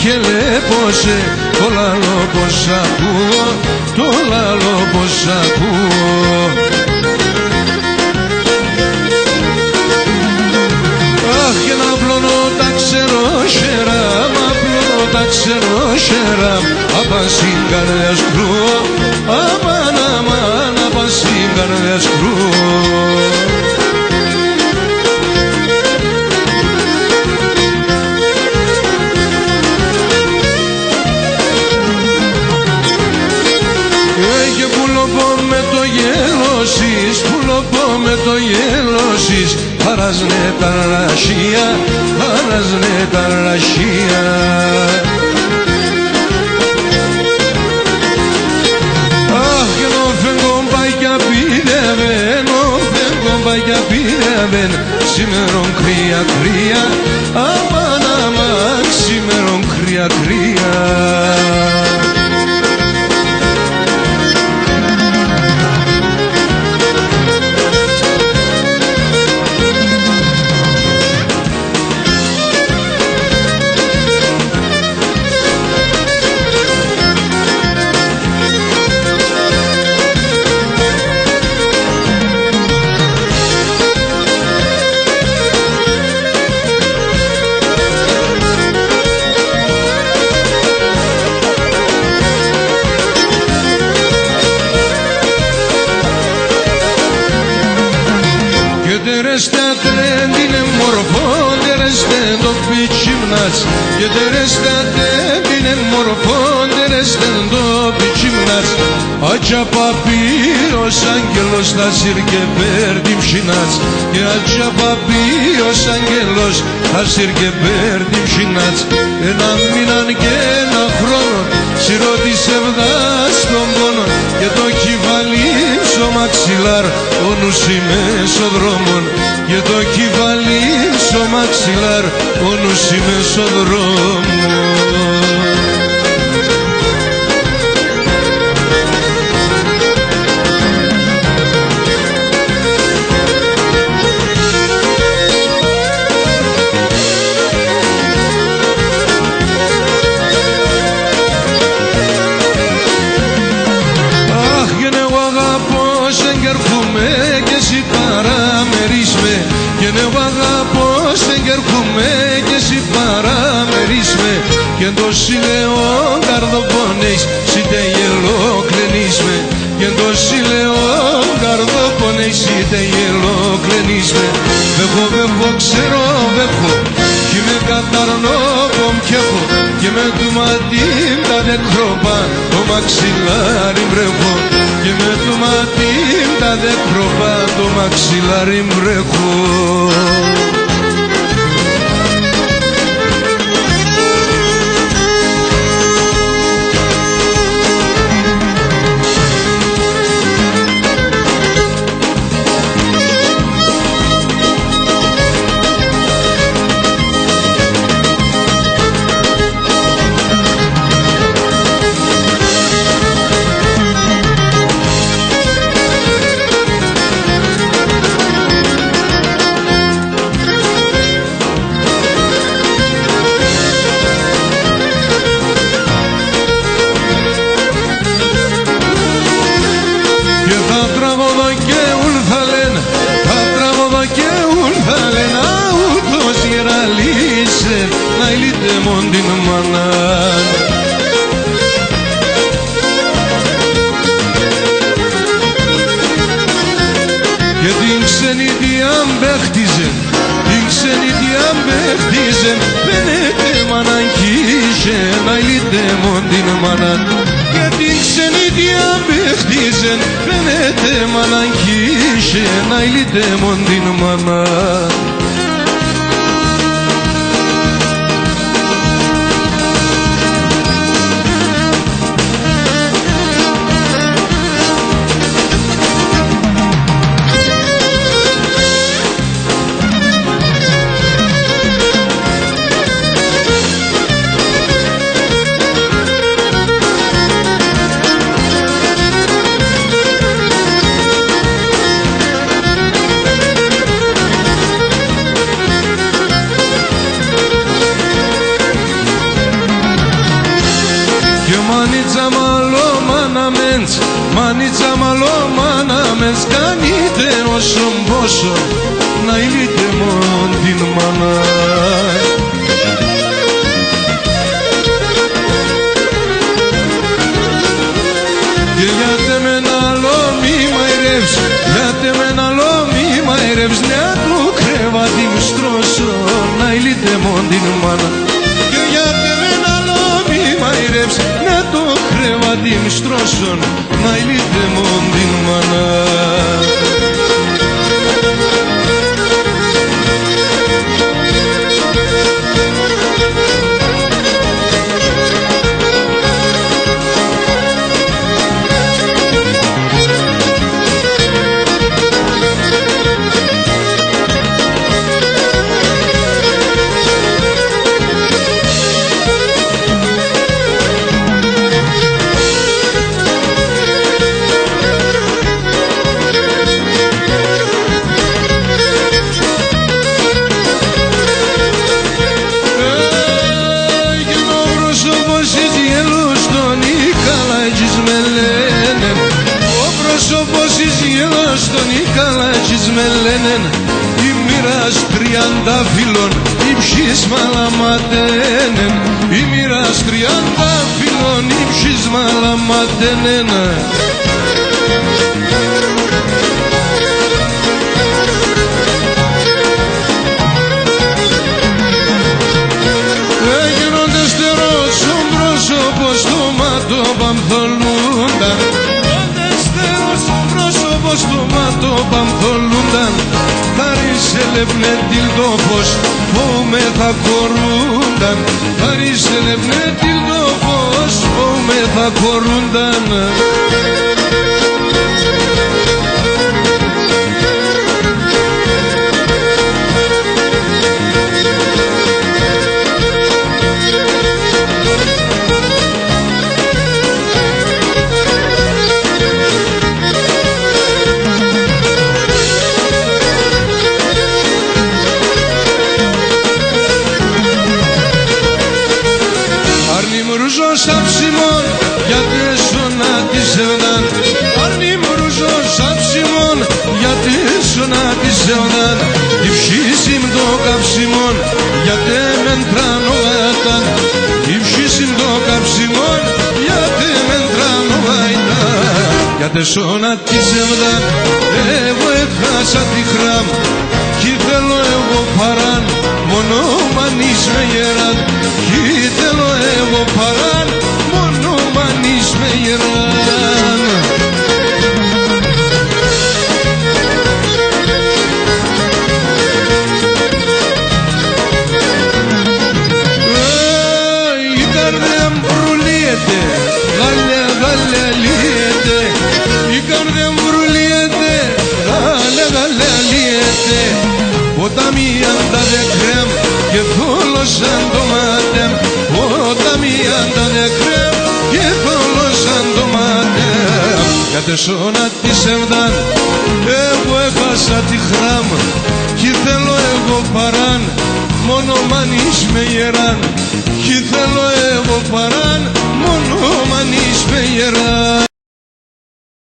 και λέπωσε, το λαλό πως ακούω, το λαλό πως ακούω. Αχ, και να πλώνω τα ξερόσχερα, μα πλώνω τα ξερόσχερα, απα στην καρδιά σκρούω, αμάν, αμάν, απα στην καρδιά σκρούω. Με το γέλωσης, αράζνε τα ρασία, αράζνε τα ρασία. Αχ, ενώ φεύγω παγιά πήρευεν, φεύγω παγιά πήρευεν, σήμερον κρύα κρύα, αμάν αμάν, σήμερον κρύα κρύα. Τέντινε μορφόν, τερεστεν το πιτσιμνάς, και τέντινε μορφόν, τερεστεν το πιτσιμνάς. Άτσα παπίος άγγελος θα σύρκε πέρτη ψινάς, και άτσα παπίος άγγελος θα σύρκε πέρτη ψινάς. Ένα μήναν και ένα χρόνο, σιρώτησε βδάς τον πόνο, και το κεφάλι στο μαξιλάρ, ο νους είμαι στο δρόμον. Και το κεφάλι στο μαξιλάρ, ο νους είμαι στο δρόμο. Αχ, και εγώ αγαπώ, σε κερκούμε και εσύ παραμερείς με. Και ναι, εγώ αγαπώ, σε κερκούμε και εσύ παραμερείς με. Και το σιλεό καρδοπονείς, σίτε γελό κλενείς με. Και το σιλεό καρδοπονείς, σίτε γελό κλενείς με. Βέχω, βέχω, ξέρω, βέχω, κι με καταρνώ πομπιέχω, και με του ματίμ τα δεκρόπα, το μαξιλάρι βρέχω. Και με του ματίμ τα δεκρόπα, το μαξιλάρι βρέχω. Και την ξενιτιά μπέχτιζε, την ξενιτιά μπέχτιζε, πένετε μανακίσε, να λύτε μον την μαναν. Και την ξενιτιά μπέχτιζε, πένετε μανακίσε, να λύτε μον την μαναν. Manitza malo manamens, manitza malo manamens, kanite osum bosom, na ilite mondin manai. Και γιατί με ένα λόμι μαϊρεύς, γιατί με ένα λόμι μαϊρεύς, νέα του κρεβάτι μου στρώσω, να ηλίτε μόντιν μάνα. Και γιατί με ένα λόμι μαϊρεύς, νέα του κρεβάτι μου στρώσω, να ηλίτε μόντιν μάνα. Στον Ικαλάτζης με λένεν η μοίρας 30 φίλων ύψης μαλαματένεν, η μοίρας 30 φίλων ύψης μαλαματένεν. Έγινονται στερός ο πρόσωπος του ματοπαμθολούνταν, πως το μάτω παμθολούνταν, χάρισε λευνέτιλ τόπος που με θα κορούνταν, χάρισε λευνέτιλ τόπος που με θα κορούνταν. Σαψιμόν, γιατί σώνα τη σευνάν, αρνή μου ρουζό σαψιμόν, γιατί σώνα τη σευνάν, υψίσιμ το καψιμόν, γιατί μεν τρανοβάταν, υψίσιμ το καψιμόν, γιατί μεν τρανοβάταν, γιατί σώνα τη σευνάν, εγώ έχασα τη χράμ, κι θέλω εγώ παράν, μόνο μανείς με γεράν, κι θέλω εγώ παράν, μόνο μανείς με γεράν. Η καρδιά μου βρουλίεται, γάλια γάλια λύεται, η καρδιά μου βρουλίεται, γάλια γάλια λύεται, όταν μη άντα δε κρέμ και θόλωσαν το μάτεμ, όταν μη άντα δε κρέμ και θόλωσαν το μάτεμ. Κάτε σώνα τη σεβδάν, εγώ έχασα τη χράμ, κι θέλω εγώ παράν, μόνο μανείς με γεράν, κι θέλω εγώ παράν.